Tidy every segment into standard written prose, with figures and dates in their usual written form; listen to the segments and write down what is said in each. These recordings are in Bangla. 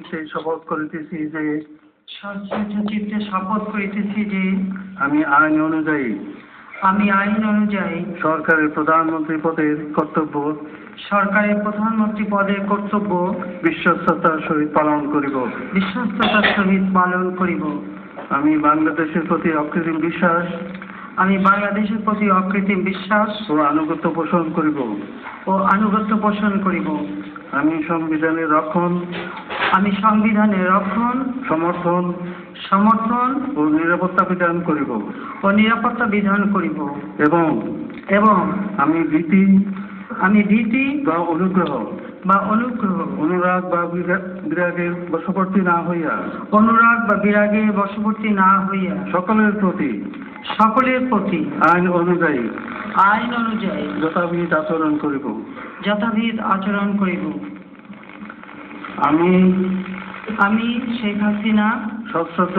চিত্তে শপথ করিতেছি যে সশ্রদ্ধ চিত্তে শপথ করিতেছি যে আমি আইন অনুযায়ী সরকারের প্রধানমন্ত্রী পদের কর্তব্য বিশ্বস্ততার সহিত পালন করিব। আমি বাংলাদেশের প্রতি অকৃত্রিম বিশ্বাস ও আনুগত্য পোষণ করিব। আমি সংবিধানের রক্ষণ সমর্থন ও নিরাপত্তা বিধান করিব এবং আমি ভীতি বা অনুগ্রহ অনুরাগ বা বিরাগের বশবর্তী না হইয়া সকলের প্রতি আইন অনুযায়ী যথাবিধ আচরণ করিব। আমি শেখ হাসিনা সশ্রদ্ধ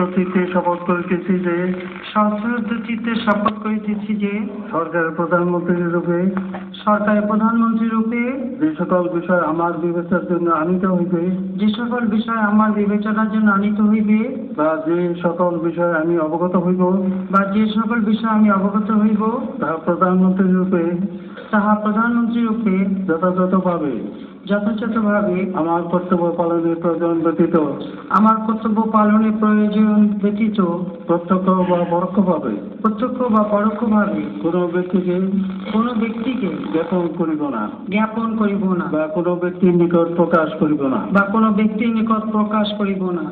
চিত্তে শপথ করিতেছি যে সরকারের প্রধানমন্ত্রী রূপে যে সকল বিষয় আমার বিবেচনার জন্য আনিত হইবে বা যে সকল বিষয়ে আমি অবগত হইব তাহা প্রধানমন্ত্রী রূপে যথাযথভাবে আমার কর্তব্য পালনের প্রয়োজন ব্যতীত প্রত্যক্ষ বা পরোক্ষভাবে কোনো ব্যক্তিকে জ্ঞাপন করিব না বা কোনো ব্যক্তির নিকট প্রকাশ করিব না।